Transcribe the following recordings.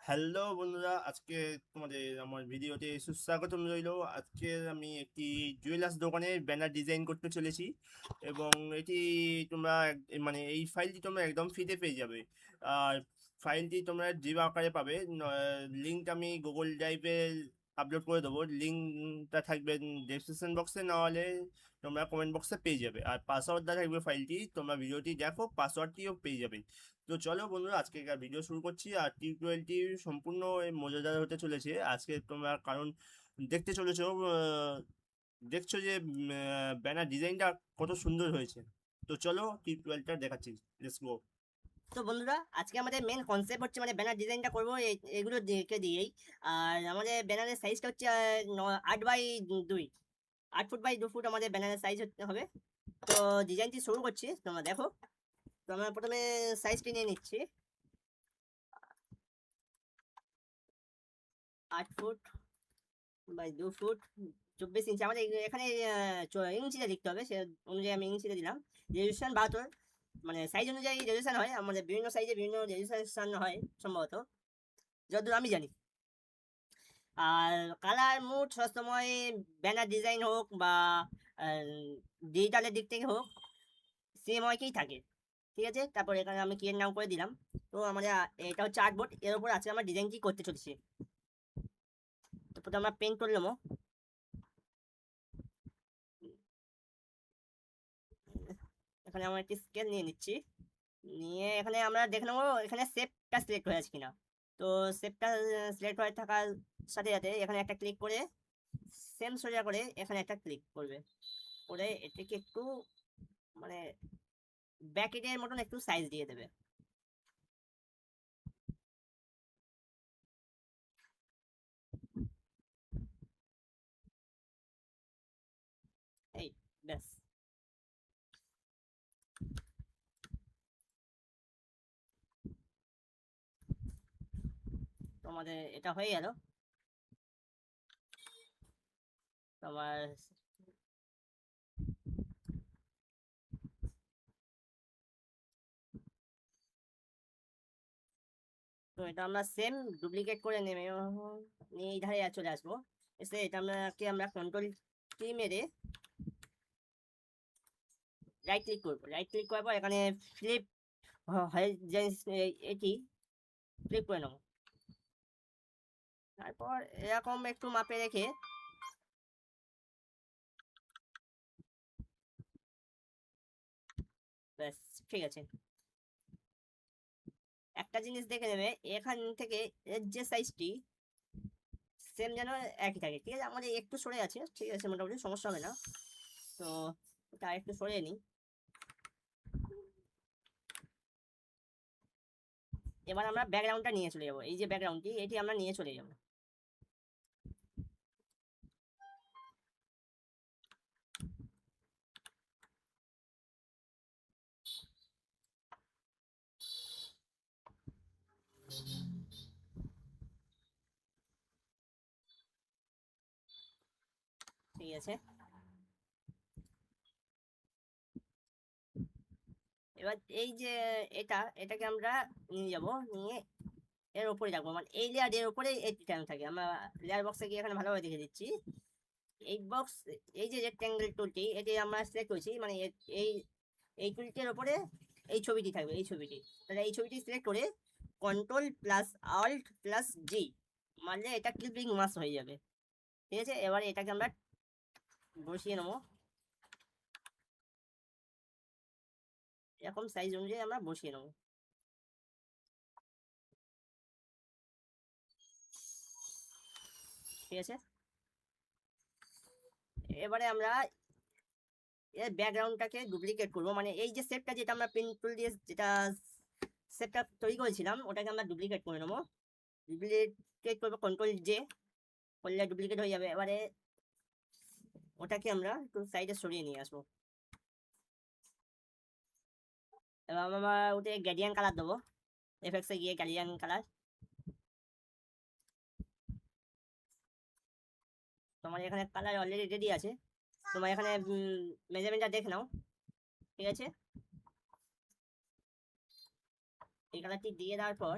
Hello বন্ধুরা, আজকে তোমাদের আমার ভিডিওতে সুস্বাগতম রইল। আজকে আমি একটি জুয়েলার্স দোকানের ব্যানার ডিজাইন করতে চলেছি এবং এটি তোমরা মানে এই ফাইলটি তোমরা একদম ফ্রিতে পেয়ে যাবে। আর ফাইলটি তোমরা জিপ আকারে পাবে। লিঙ্ক আমি গুগল ড্রাইভে আপলোড করে দেবো। লিঙ্কটা থাকবে ডেসক্রিপশন বক্সে, নাহলে তোমরা কমেন্ট বক্সে পেয়ে যাবে। আর পাসওয়ার্ডটা থাকবে ফাইলটি, তোমরা ভিডিওটি দেখো, পাসওয়ার্ডটিও পেয়ে যাবে। তো চলো বন্ধুরা, আজকেকার ভিডিও শুরু করছি। আর টিউটোরিয়ালটি সম্পূর্ণ মজাদার হতে চলেছে আজকে তোমরা, কারণ দেখতে চলেছো, দেখছো যে ব্যানার ডিজাইনটা কত সুন্দর হয়েছে। তো চলো টিউটোরিয়ালটা দেখাচ্ছি, লেটস গো। তো বন্ধুরা, আজকে আমাদের মেন কনসেপ্ট হচ্ছে মানে ব্যানার ডিজাইনটা করবো এগুলো দেখে দিয়েই। আর আমাদের ব্যানারের সাইজটা হচ্ছে 8 বাই 2, 8 ফুট বাই 2 ফুট আমাদের ব্যানারের সাইজ হবে। তো ডিজাইনটি শুরু করছি, তোমরা দেখো। তো আমরা প্রথমে সাইজটি নিয়ে নিচ্ছি 8 ফুট বাই 2 ফুট, 24 ইঞ্চি। আমাদের এখানে ইঞ্চিতে লিখতে হবে, সে অনুযায়ী আমি ইঞ্চিতে দিলাম। রেজুলেশন 72, মানে সাইজ অনুযায়ী রেজুলেশন হয়, আমাদের বিভিন্ন সাইজে বিভিন্ন রেজুলেশন হয় সম্ভবত, যতদূর আমি জানি। আর কালার মুড সবসময় ব্যানার ডিজাইন হোক বা ডিজিটালের দিক থেকে হোক, সেম হয়কেই থাকে। ঠিক আছে, তারপর এখানে আমি কি এর নাম করে দিলাম। তো আমাদের এটা হচ্ছে আর্টবোর্ড, এর উপর আজকে আমরা ডিজাইন কি করতে চলেছি। তো প্রথমে আমরা পেন্ট করে নেবো। এখানে আমরা একটি স্কেল নিয়ে নিচ্ছি, নিয়ে এখানে আমরা দেখে নেবো এখানে শেপটা সিলেক্ট হয়ে আছে কিনা। তো শেপটা সিলেক্ট হয়ে থাকার সাথে সাথে এখানে একটা ক্লিক করে সেম সোজা করে এখানে একটা ক্লিক করবে, করে এটাকে একটু মানে ব্যাকেটের মতন একটু সাইজ দিয়ে দেবে। এই, ব্যাস। তোমাদের এটা হয়ে গেল। তোমার তো এটা আমরা সেম ডুপ্লিকেট করে নেমে নিয়ে এই ধারে চলে আসবো। এসে এটা আমরা কন্ট্রোল কি মেরে রাইট ক্লিক করবো। রাইট ক্লিক করার পর এখানে ফ্লিপ হয় যে এটি ফ্লিপ করে নেবো। তারপর এরকম একটু মাপে রেখে ব্যাস, ঠিক আছে। একটা জিনিস দেখে নেবে, এখান থেকে এর যে সাইজটি সেম যেন একই থাকে। ঠিক আছে, আমাদের একটু সরে আছে, ঠিক আছে, মোটামুটি সমস্যা হবে না। তো এটা একটু সরিয়ে নিই। এবার আমরা ব্যাকগ্রাউন্ডটা নিয়ে চলে যাবো, এই যে ব্যাকগ্রাউন্ডটি এটি আমরা নিয়ে চলে যাবো। ঠিক আছে, এবার এই যে এটাকে আমরা নিয়ে যাব, নিয়ে এর উপরে রাখবো, মানে এই লেয়ার এর উপরে এই টাইম থাকে। আমরা লেয়ার বক্সে গিয়ে এখানে ভালোভাবে দেখে দিচ্ছি। এই বক্স, এই যে রেক্ট্যাঙ্গেল টুলটি এটি আমরা সিলেক্ট করেছি, মানে এই এই টুলটির উপরে এই ছবিটি থাকবে, এই ছবিটি। তাহলে এই ছবিটি সিলেক্ট করে কন্ট্রোল প্লাস অল্ট প্লাস জি মারলে এটা ক্লিপিং মাস হয়ে যাবে। ঠিক আছে, এবারে এটাকে আমরা বসিয়ে নেবো, এরকম সাইজ অনুযায়ী আমরা বসিয়ে নেবো। ঠিক আছে, এবারে আমরা এর ব্যাকগ্রাউন্ডটাকে ডুপ্লিকেট করবো, মানে এই যে শেপটা যেটা আমরা পেন টুল দিয়ে যেটা শেপটা তৈরি করেছিলাম ওটাকে আমরা ডুপ্লিকেট করে নেবো। ডুপ্লিকেট করবো কন্ট্রোল জে, করলে ডুপ্লিকেট হয়ে যাবে। এবারে ওটাকে আমরা একটু সাইডে সরিয়ে নিয়ে আসবো। এবার আমরা ওতে গ্রেডিয়েন্ট কালার দেবো, এফেক্টসে গিয়ে গ্রেডিয়েন্ট কালার। তোমার এখানে কালার অলরেডি রেডি আছে, তোমার এখানে মেজারমেন্টটা দেখে নাও। ঠিক আছে, এই কালারটি দিয়ে দেওয়ার পর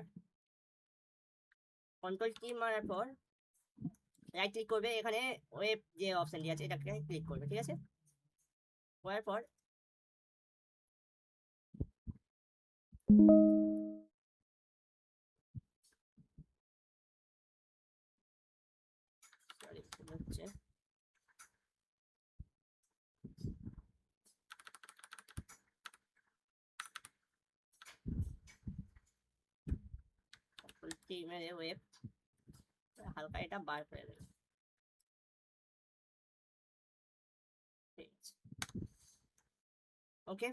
কন্ট্রোল কি মারার পর রাইট ক্লিক করবে, এখানে ওয়েব যে অপশনটি আছে এটাকে ক্লিক করবে, ঠিক আছে। করার পর সরি হচ্ছে মেরে ওয়েব হালকা এটা বার করে দেবে, ঠিক আছে। ওকে,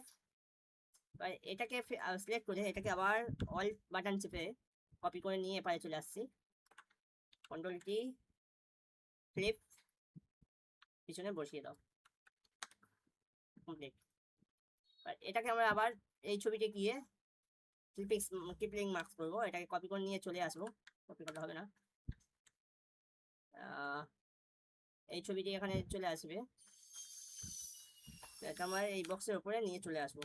এটাকে সিলেক্ট করে এটাকে আবার অল বাটন চেপে কপি করে নিয়ে এপারে চলে আসছি, কন্ট্রোল টি ফ্লিপ পিছনে বসিয়ে দাও, কমপ্লিট। এটাকে আমরা আবার এই ছবিতে গিয়ে ক্লিপিং মার্কস করবো, এটাকে কপি করে নিয়ে চলে আসবো, কপি করতে হবে না, এই ছবিটি এখানে চলে আসবে, এটা আমরা এই বক্সের উপরে নিয়ে চলে আসবো।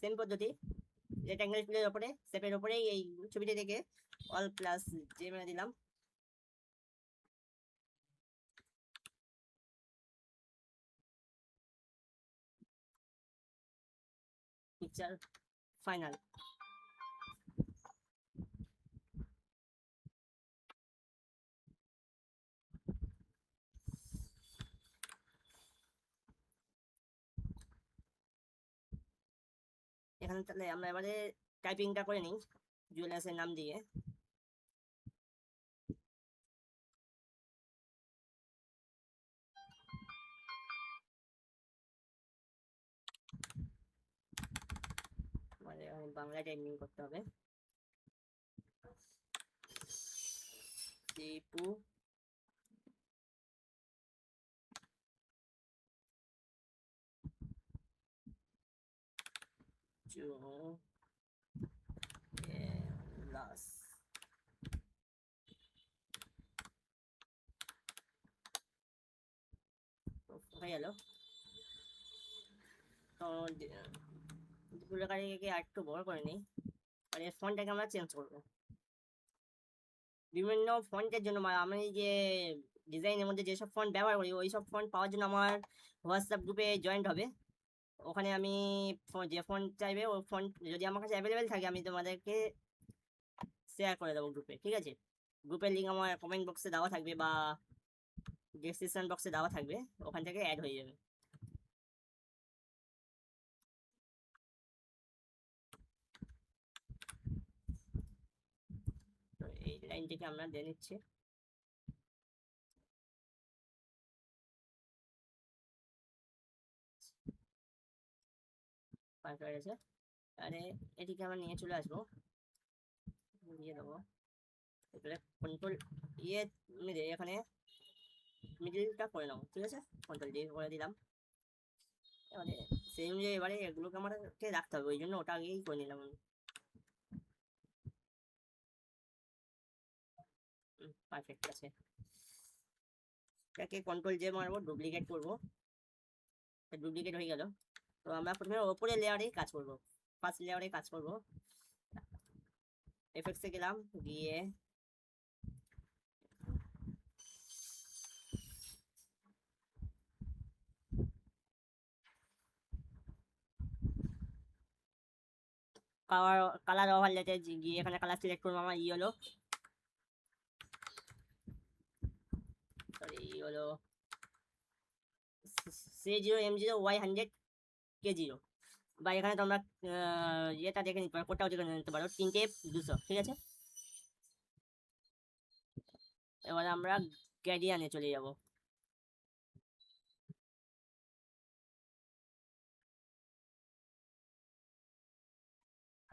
সেম পদ্ধতি, রেক্ট্যাঙ্গেল টুলের উপরে শেপের উপরেই এই ছবিটি থেকে অল প্লাস জে মেরে দিলাম, পিকচার ফাইনাল। এখানে তাহলে আমরা এবারে টাইপিংটা করে নিই জুয়েলার্সের নাম দিয়ে, মানে বাংলায় টাইপিং করতে হবে, দীপু জুয়েলার্স, হয়ে গেল। তো দুপুরটাকে আর একটু বড় করে নিই, আর এর ফন্টটাকে আমরা চেঞ্জ করবো, বিভিন্ন ফন্টের জন্য আমি যে ডিজাইনের মধ্যে যেসব ফন্ট ব্যবহার করি ওই সব ফন্ট পাওয়ার জন্য আমার হোয়াটসঅ্যাপ গ্রুপে জয়েন্ট হবে, ওখানে আমি যে ফন্ট চাইবে ওই ফন্ট যদি আমার কাছে অ্যাভেলেবেল থাকে আমি তোমাদেরকে শেয়ার করে দেবো গ্রুপে, ঠিক আছে। গ্রুপের লিঙ্ক আমার কমেন্ট বক্সে দেওয়া থাকবে বা ডেসক্রিপশন বক্সে দেওয়া থাকবে, ওখান থেকে অ্যাড হয়ে যাবে। তো এই লাইনটিকে আমরা দিয়ে নিচ্ছি, পার হয়ে গেছে। আরে এটিকে আমরা নিয়ে চলে আসবো, দিয়ে দেবো এবারে কন্ট্রোল ইয়ে মেরে এখানে মিডিলটা করে নাও, ঠিক আছে, কন্ট্রোল ডি করে দিলাম। এবারে সেই অনুযায়ী এবারে এগুলোকে আমাদেরকে রাখতে হবে, ওই জন্য ওটা আগেই করে নিলাম আমি। পারফেক্ট আছে, এটাকে কন্ট্রোল জে মারবো, ডুপ্লিকেট করবো, ডুপ্লিকেট হয়ে গেল। তো আমরা প্রথমে ওপরে লেয়ারে কাজ করব, ফার্স্ট লেয়ারে কাজ করব, এফেক্টসে গেলাম, গিয়ে কালার ওভারলেতে গিয়ে এখানে কালার সিলেক্ট করবো, আমার yellow, sorry yellow C0M0Y100 K0, বা এখানে তোমরা ইয়েটা দেখে নিতে পারো, কোডটাও দেখে নিতে পারো, 3 200, ঠিক আছে। এবার আমরা গ্রেডিয়ানে চলে যাব,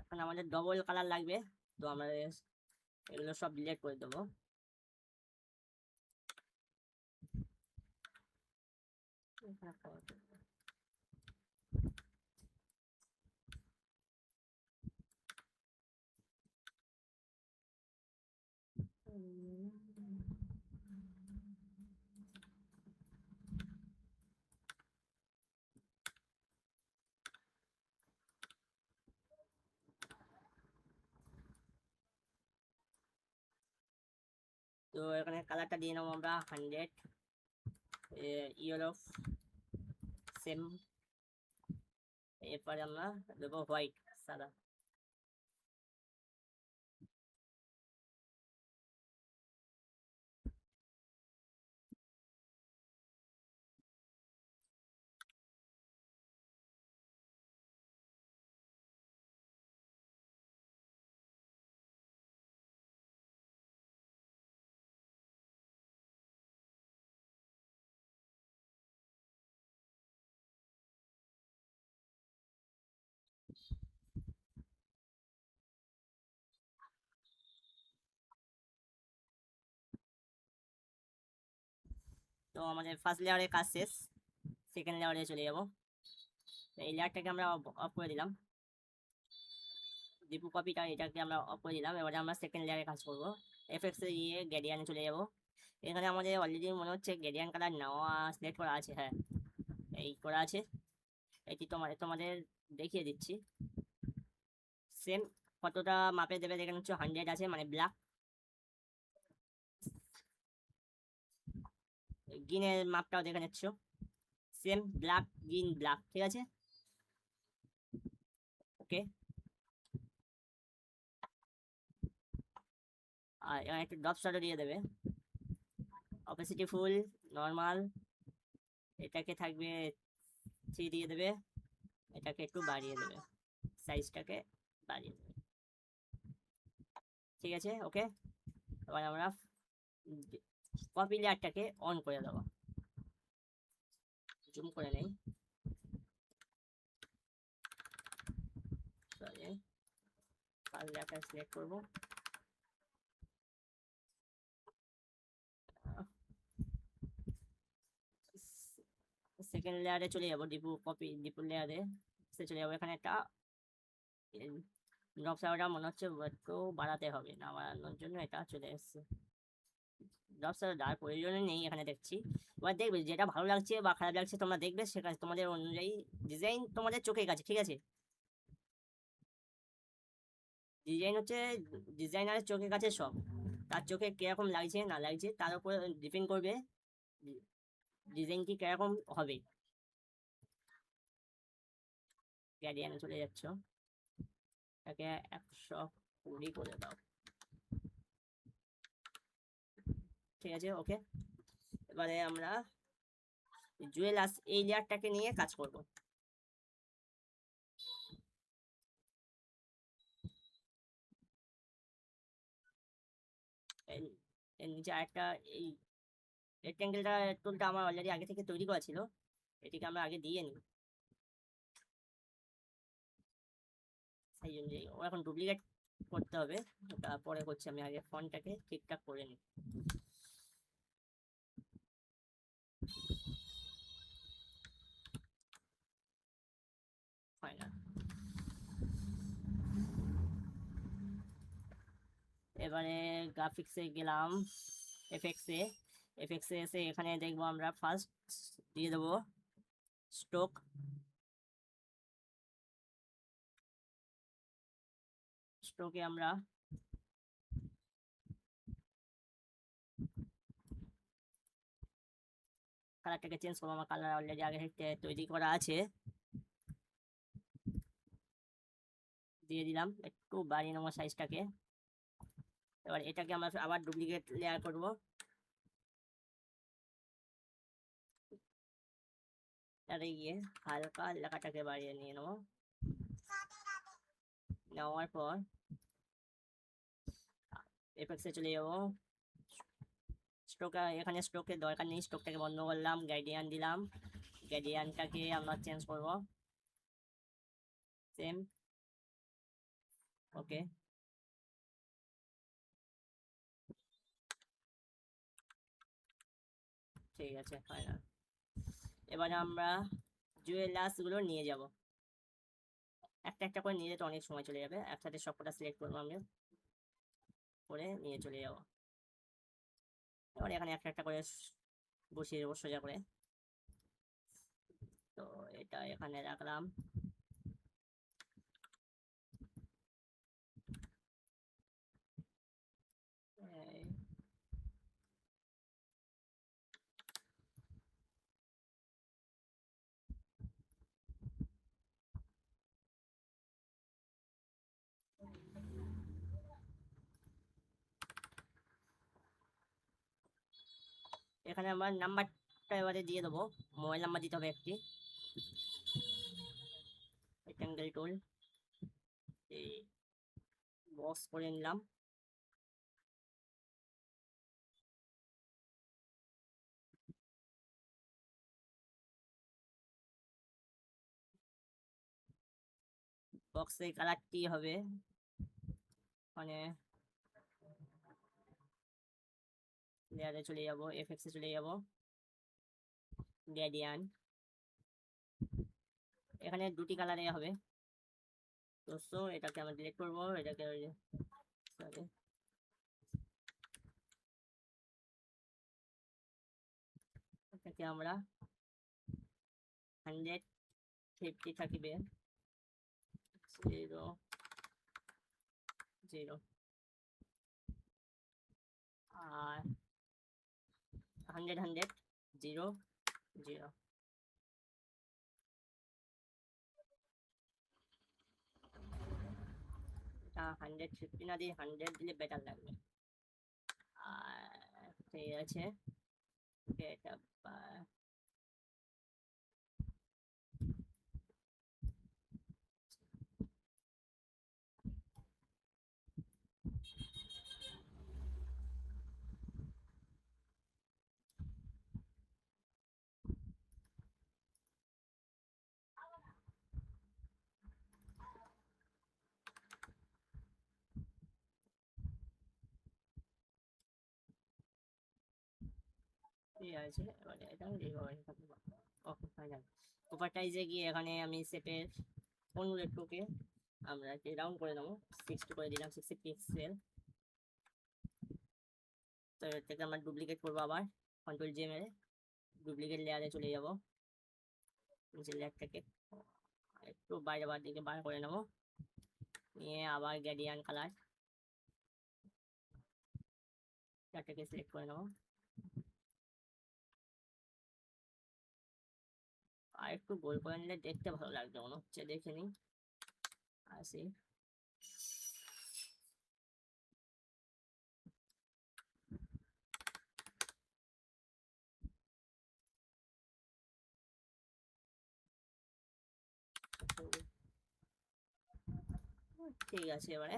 এখন আমাদের ডবল কালার লাগবে, তো আমরা এগুলো সব ডিলিট করে দেবো। তো এখানে কালারটা দিয়ে নেবো আমরা 100 ইয়েলো সেম, এরপরে আমরা দেবো হোয়াইট সাদা। তো আমাদের ফার্স্ট লেয়ারের কাজ শেষ, সেকেন্ড লেয়ারে চলে যাবো। এই লেয়ারটাকে আমরা অফ করে দিলাম, ডিপু কপিটা এটাকে আমরা অফ করে দিলাম। এবারে আমরা সেকেন্ড লেয়ারে কাজ করবো। এফএক্স এ গিয়ে গ্রেডিয়ানে চলে যাব। এখানে আমাদের অলরেডি মনে হচ্ছে গ্রেডিয়ান কালার নেওয়া সিলেক্ট করা আছে, হ্যাঁ এই করা আছে। এটি তোমাদের দেখিয়ে দিচ্ছি। সেম কতটা মাপে দেবে দেখে নিচ্ছ, 100 আছে মানে ব্ল্যাক। গ্রিনের মাপটাও দেখে নিচ্ছ, সেম ব্ল্যাক গ্রিন ব্ল্যাক, ঠিক আছে ওকে। আর এখানে একটু ড্রপ শাডো দিয়ে দেবে, অপেসিটি ফুল নর্মাল, এটাকে থাকবে 3 দিয়ে দেবে, এটাকে একটু বাড়িয়ে দেবে, সাইজটাকে বাড়িয়ে দেবে, ঠিক আছে ওকে। এবার আমরা কপি লেয়ারটাকে অন করে দেবো, জুম করে নেই, সরি ফার্স্ট লেয়ারটা সিলেক্ট করবো। সেকেন্ড লেয়ারে চলে যাবো, ডিপু লেয়ারে চলে যাবো। এখানে একটা ড্রপ শাডোটা মনে হচ্ছে একটু বাড়াতে হবে, না বাড়ানোর জন্য এটা চলে এসছে। ড্রপ শাডো দেওয়ার প্রয়োজন নেই এখানে দেখছি। এবার দেখবে যেটা ভালো লাগছে বা খারাপ লাগছে তোমরা দেখবে, সেটা তোমাদের অনুযায়ী ডিজাইন তোমাদের চোখের কাছে, ঠিক আছে। ডিজাইন হচ্ছে ডিজাইনারের চোখের কাছে সব, তার চোখে কিরকম লাগছে না লাগছে তার উপর ডিপেন্ড করবে ডিজাইনটি কিরকম হবে। গ্রেডিয়ান্টে চলে যাচ্ছ, এটাকে 120 করে দাও, ঠিক আছে ওকে। এবারে আমরা জুয়েলার্স এই লেয়ারটাকে নিয়ে কাজ করব। এর নিচে আরেকটা এই রেক্টেঙ্গেলটা টুলটা আমার অলরেডি আগে থেকে তৈরি করা ছিল, এটিকে আমরা আগে দিয়ে নিই। সেই জন্য ও এখন ডুপ্লিকেট করতে হবে, তারপরে করছি, আমি আগে ফন্টটাকে ঠিকঠাক করে নিই। হয় না, এবারে গ্রাফিক্সে গেলাম, এফএক্সে এসে এখানে দেখবো আমরা ফার্স্ট দিয়ে দেবো স্ট্রোক। স্ট্রোকে আমরা কালারটাকে চেঞ্জ করবো, আমার কালার অলরেডি আগে থেকে তৈরি করা আছে, দিয়ে দিলাম, একটু বাড়িয়ে নেবো সাইজটাকে। এবার এটাকে আমরা আবার ডুপ্লিকেট লেয়ার করবো, তারে গিয়ে হালকা লেখাটাকে বাড়িয়ে নিয়ে নেবো। নেওয়ার পর এফেক্টসে চলে যাবো, স্ট্রোক এখানে স্ট্রোকের দরকার নেই, স্ট্রোকটাকে বন্ধ করলাম, গাইডিয়ান দিলাম, গাইডিয়ানটাকে আমরা চেঞ্জ করব, সেম ওকে। ঠিক আছে ফাইনাল। এবারে আমরা জুয়েলার্স গুলো নিয়ে যাব, একটা একটা করে নিয়ে যেতে অনেক সময় চলে যাবে, একসাথে সবকটা সিলেক্ট করবো আমরা, করে নিয়ে চলে যাব। এবার এখানে একটা একটা করে বসিয়ে দেবো সোজা করে, তো এটা এখানে রাখলাম। এখানে আমার নাম্বারটা এবারে দিয়ে দেবো, মোবাইল নাম্বার দিতে হবে একটি। রেক্টাঙ্গেল টুল এই বক্স করে নিলাম। বক্সের কালারটি হবে মানে লেয়ারে চলে যাব, এফএক্সে চলে যাব, গ্রেডিয়ান, এখানে দুটি কালারে হবে। তো এটাকে আমরা ডিলিট করবো, এটাকে সরি এটাকে আমরা 150 থাকিবে 0 0 আর 100 100 0 0। এটা 150 না দিয়ে 100 দিলে বেটার লাগবে। আর ঠিক আছে, এটা ঠিক আছে। এবারে এটা ওকে ফাইনাল। প্রপার্টাইজে গিয়ে এখানে আমি সেটের 15 কে আমরা রাউন্ড করে নেবো, 60 করে দিলাম, 60 পিক্সেল। তো এর থেকে আমরা ডুপ্লিকেট করবো, আবার কন্ট্রোল জে মেরে ডুপ্লিকেট লেয়ারে চলে যাব, নিচের লেয়ারটাকে একটু বাইরে বার দিকে বার করে নেবো, নিয়ে আবার গ্রেডিয়ান কালার এটাকে সিলেক্ট করে নেবো। আর একটু গোল করে নিলে দেখতে ভালো লাগবে মনে হচ্ছে, দেখে নিই আসি। ঠিক আছে, এবারে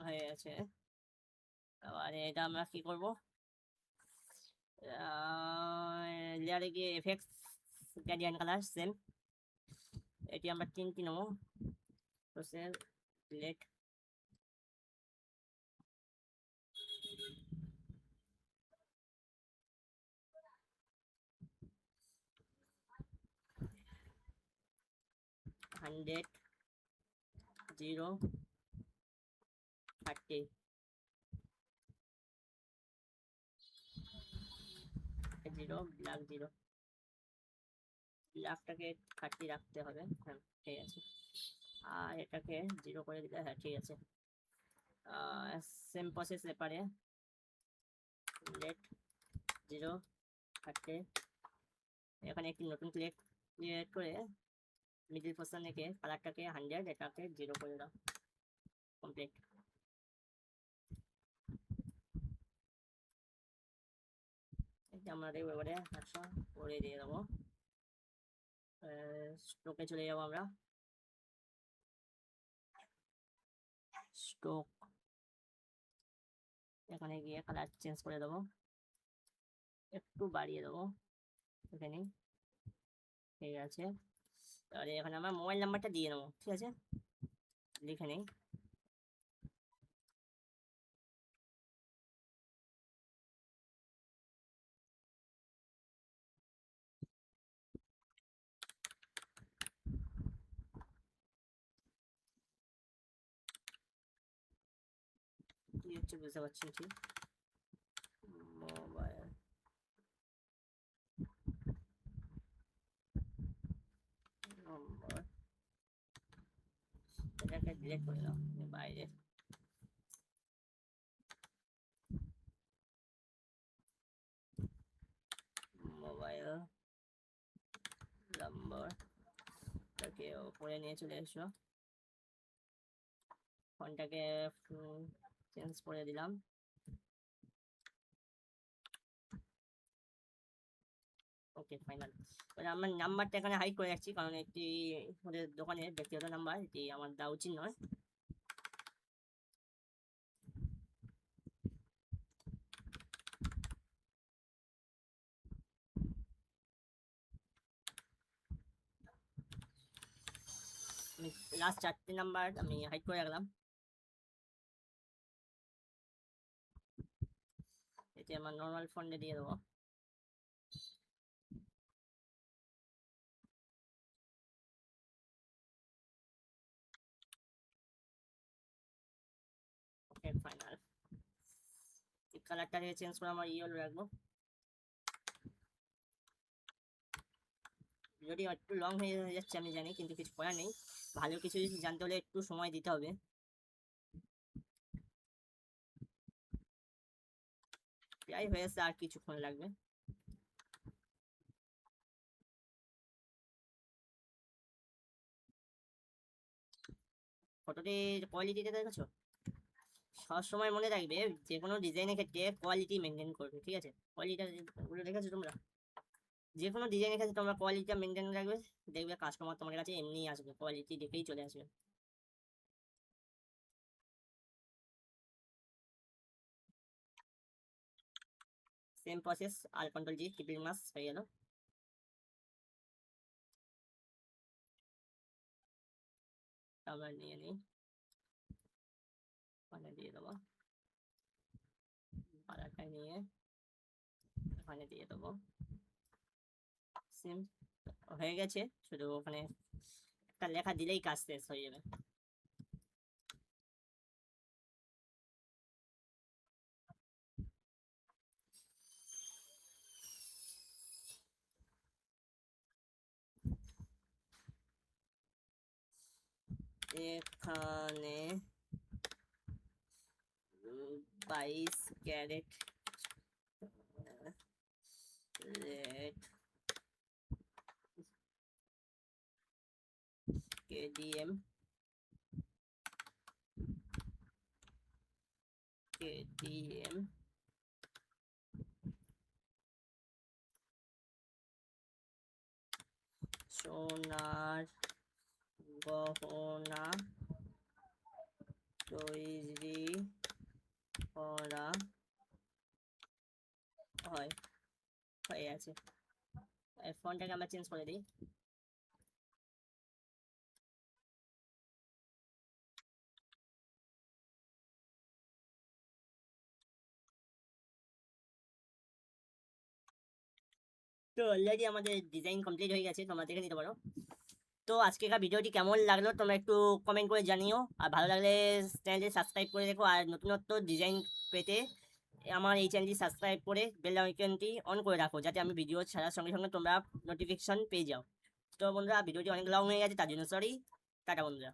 হয়ে গেছে। এবারে এটা আমরা কি করব, লেয়ারে গিয়ে এফেক্টস গ্রেডিয়ান কালার সেম, এটি আমরা 3টি নেবো, প্রসেস ডিলিট, হান্ড্রেড 0 30 0 ব্ল্যাক 0, ব্ল্যাকটাকে 30 রাখতে হবে। হ্যাঁ ঠিক আছে, আর এটাকে 0 করে দিলে হ্যাঁ ঠিক আছে। সেম প্রসেস এপারে লেট 0 30, এখানে একটি নতুন ক্রিয়েট করে মিডিল পোর্শন থেকে কালারটাকে 100, এটাকে 0 করে দাও, কমপ্লিট। আমরা এবারে 100 করে দিয়ে দেবো, স্ট্রোকে চলে যাবো আমরা, স্ট্রোক এখানে গিয়ে কালার চেঞ্জ করে দেবো, একটু বাড়িয়ে দেবো এখানে, ঠিক আছে। তাহলে এখানে আমরা মোবাইল নাম্বারটা দিয়ে নেবো, ঠিক আছে, লিখে নেই। কি হচ্ছে বুঝতে পারছি ঠিক, মোবাইল নম্বর, এটাকে ডিলিট করে দাও বাইরে। করে নিয়ে চলে এসো, ফোনটাকে চেঞ্জ করে দিলাম। ওকে ফাইনাল। আমার নাম্বারটা এখানে হাইড করে রাখছি, কারণ একটি ওদের দোকানের ব্যক্তিগত নাম্বার, এটি আমার দেওয়া উচিত নয়। লাস্ট 4টে নাম্বার আমি হাইড করে রাখলাম। এটি আমার নর্মাল ফোনে দিয়ে দেবো। ওকে ফাইনাল। কালারটাকে চেঞ্জ করে আমার ইয়েলো রাখবো। যদি একটু লং হয়ে যাচ্ছে আমি জানি, কিন্তু কিছু করার নেই, ভালো কিছু যদি জানতে হলে একটু সময় দিতে হবে। প্রায় হয়ে যাচ্ছে, আর কিছুক্ষণ লাগবে। ফটোটির কোয়ালিটিটা দেখেছো? সবসময় মনে রাখবে যে কোনো ডিজাইনের ক্ষেত্রে কোয়ালিটি মেনটেন করবে, ঠিক আছে? কোয়ালিটিটা ওগুলো দেখেছো তোমরা? যে কোনো ডিজাইনের ক্ষেত্রে তোমরা কোয়ালিটিটা মেনটেন রাখবে, দেখবে কাস্টমার তোমার কাছে এমনিই আসবে, কোয়ালিটি দেখেই চলে আসবে। সেম প্রসেস, আর কন্ট্রোল জি, ট্রিপল মাস হয়ে গেল। আবার নিয়ে নিই, ওখানে দিয়ে দেবো, পাড়াটা নিয়ে ওখানে দিয়ে দেবো। সেম হয়ে গেছে, শুধু ওখানে একটা লেখা দিলেই কাজ শেষ হয়ে যাবে। এখানে 22 ক্যারেট রেড কেডিএম সোনার গহনা তৈরি করা হয়, হয়ে আছে। ফোনটাকে আমরা চেঞ্জ করে দিই। তো অলরেডি আমাদের ডিজাইন কমপ্লিট হয়ে গেছে, তোমরা দেখে নিতে পারো। তো আজকেকার ভিডিওটি কেমন লাগলো তোমরা একটু কমেন্ট করে জানিও, আর ভালো লাগলে চ্যানেলটি সাবস্ক্রাইব করে রেখো, আর নতুনত্ব ডিজাইন পেতে আমার এই চ্যানেলটি সাবস্ক্রাইব করে বেল আইকনটি অন করে রাখো, যাতে আমি ভিডিও ছাড়ার সঙ্গে সঙ্গে তোমরা নোটিফিকেশন পেয়ে যাও। তো বন্ধুরা, ভিডিওটি অনেক লং হয়ে গেছে, তার জন্য সরি। টাটা বন্ধুরা।